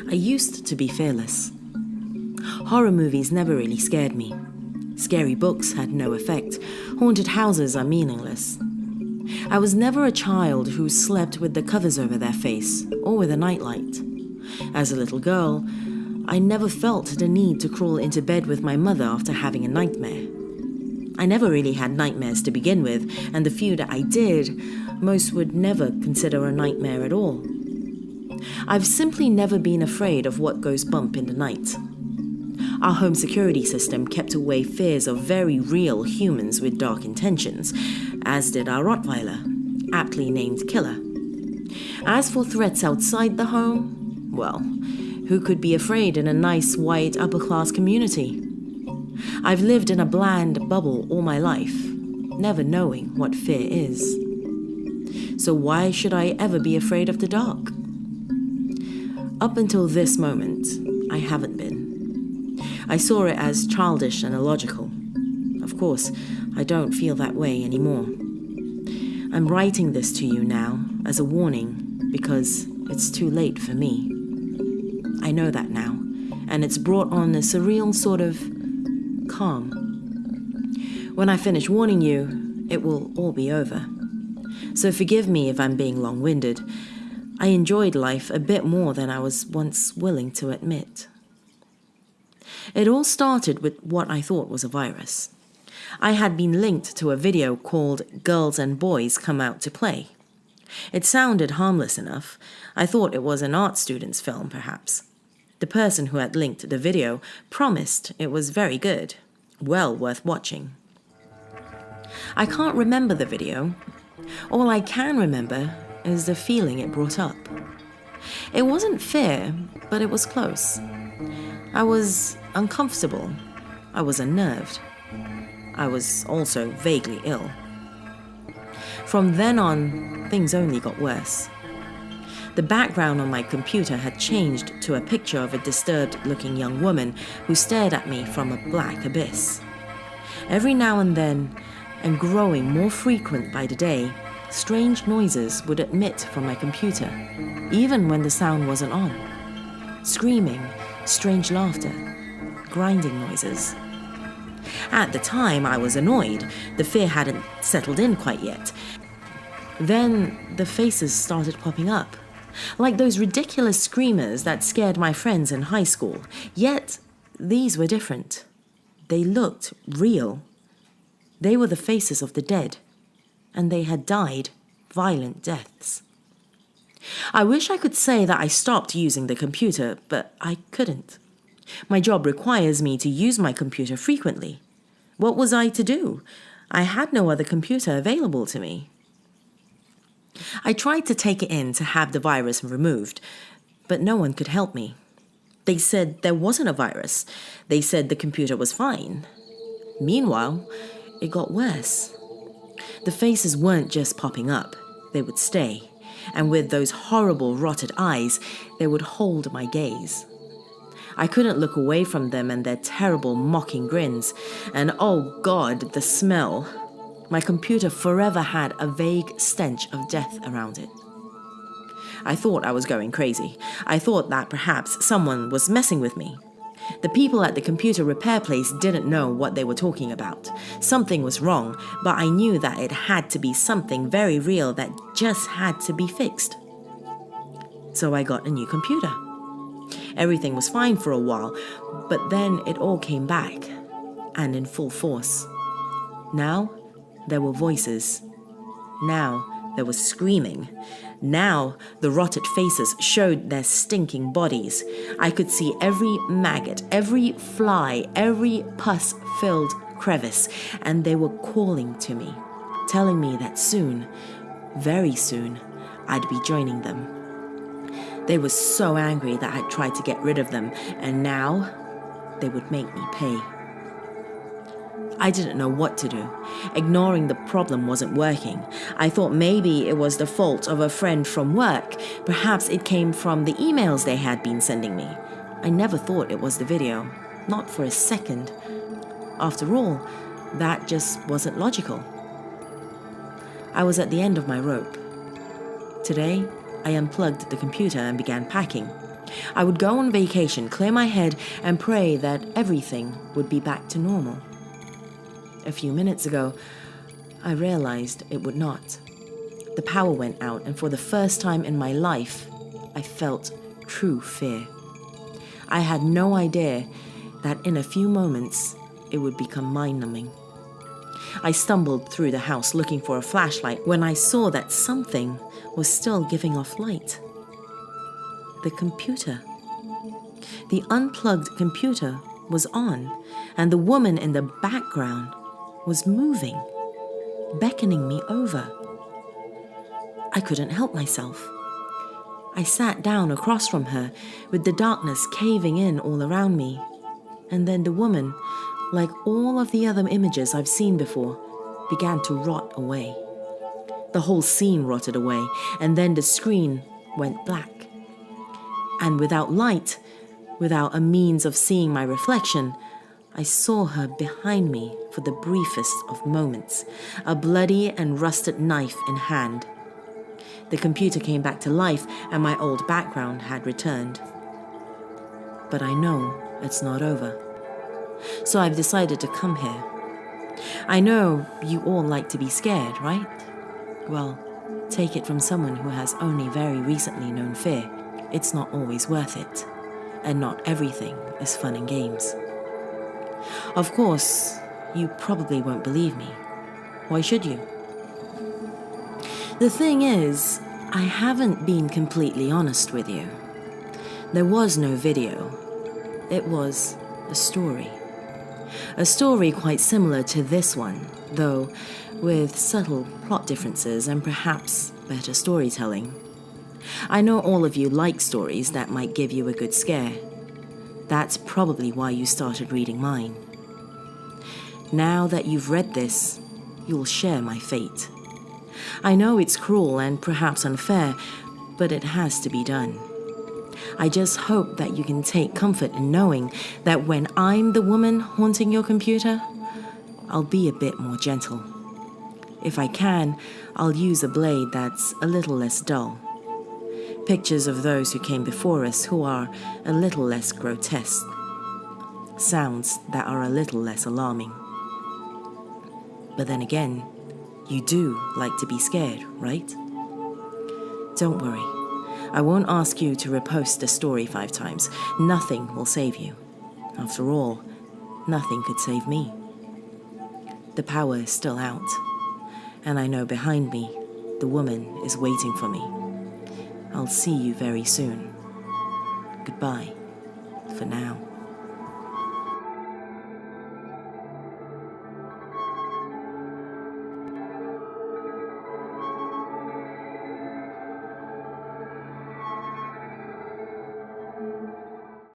I used to be fearless. Horror movies never really scared me. Scary books had no effect. Haunted houses are meaningless. I was never a child who slept with the covers over their face or with a nightlight. As a little girl, I never felt the need to crawl into bed with my mother after having a nightmare. I never really had nightmares to begin with, and the few that I did, most would never consider a nightmare at all. I've simply never been afraid of what goes bump in the night. Our home security system kept away fears of very real humans with dark intentions, as did our Rottweiler, aptly named Killer. As for threats outside the home, well, who could be afraid in a nice white upper-class community? I've lived in a bland bubble all my life, never knowing what fear is. So why should I ever be afraid of the dark? Up until this moment, I haven't been. I saw it as childish and illogical. Of course, I don't feel that way anymore. I'm writing this to you now as a warning because it's too late for me. I know that now, and it's brought on a surreal sort of calm. When I finish warning you, it will all be over. So forgive me if I'm being long-winded. I enjoyed life a bit more than I was once willing to admit. It all started with what I thought was a virus. I had been linked to a video called Girls and Boys Come Out to Play. It sounded harmless enough. I thought it was an art student's film, perhaps. The person who had linked the video promised it was very good, well worth watching. I can't remember the video. All I can remember is the feeling it brought up. It wasn't fear, but it was close. I was uncomfortable. I was unnerved. I was also vaguely ill. From then on, things only got worse. The background on my computer had changed to a picture of a disturbed-looking young woman who stared at me from a black abyss. Every now and then, and growing more frequent by the day, strange noises would emit from my computer, even when the sound wasn't on. Screaming, strange laughter, grinding noises. At the time, I was annoyed. The fear hadn't settled in quite yet. Then the faces started popping up, like those ridiculous screamers that scared my friends in high school. Yet, these were different. They looked real. They were the faces of the dead, and they had died violent deaths. I wish I could say that I stopped using the computer, but I couldn't. My job requires me to use my computer frequently. What was I to do? I had no other computer available to me. I tried to take it in to have the virus removed, but no one could help me. They said there wasn't a virus. They said the computer was fine. Meanwhile, it got worse. The faces weren't just popping up. They would stay. And with those horrible rotted eyes, they would hold my gaze. I couldn't look away from them and their terrible mocking grins. And oh God, the smell. My computer forever had a vague stench of death around it. I thought I was going crazy. I thought that perhaps someone was messing with me. The people at the computer repair place didn't know what they were talking about. Something was wrong, but I knew that it had to be something very real that just had to be fixed. So I got a new computer. Everything was fine for a while, but then it all came back, and in full force. Now, there were voices. Now, there was screaming. Now, the rotted faces showed their stinking bodies. I could see every maggot, every fly, every pus-filled crevice, and they were calling to me, telling me that soon, very soon, I'd be joining them. They were so angry that I'd tried to get rid of them, and now they would make me pay. I didn't know what to do. Ignoring the problem wasn't working. I thought maybe it was the fault of a friend from work. Perhaps it came from the emails they had been sending me. I never thought it was the video. Not for a second. After all, that just wasn't logical. I was at the end of my rope. Today, I unplugged the computer and began packing. I would go on vacation, clear my head, and pray that everything would be back to normal. A few minutes ago, I realized it would not. The power went out, and for the first time in my life, I felt true fear. I had no idea that in a few moments, it would become mind-numbing. I stumbled through the house looking for a flashlight when I saw that something was still giving off light. The computer. The unplugged computer was on, and the woman in the background was moving, beckoning me over. I couldn't help myself. I sat down across from her with the darkness caving in all around me, and then the woman, like all of the other images I've seen before, began to rot away. The whole scene rotted away, and then the screen went black. And without light, without a means of seeing my reflection, I saw her behind me for the briefest of moments, a bloody and rusted knife in hand. The computer came back to life and my old background had returned. But I know it's not over. So I've decided to come here. I know you all like to be scared, right? Well, take it from someone who has only very recently known fear. It's not always worth it, and not everything is fun and games. Of course, you probably won't believe me. Why should you? The thing is, I haven't been completely honest with you. There was no video. It was a story. A story quite similar to this one, though with subtle plot differences and perhaps better storytelling. I know all of you like stories that might give you a good scare. That's probably why you started reading mine. Now that you've read this, you'll share my fate. I know it's cruel and perhaps unfair, but it has to be done. I just hope that you can take comfort in knowing that when I'm the woman haunting your computer, I'll be a bit more gentle. If I can, I'll use a blade that's a little less dull. Pictures of those who came before us who are a little less grotesque. Sounds that are a little less alarming. But then again, you do like to be scared, right? Don't worry. I won't ask you to repost the story 5 times. Nothing will save you. After all, nothing could save me. The power is still out, and I know behind me, the woman is waiting for me. I'll see you very soon. Goodbye, for now.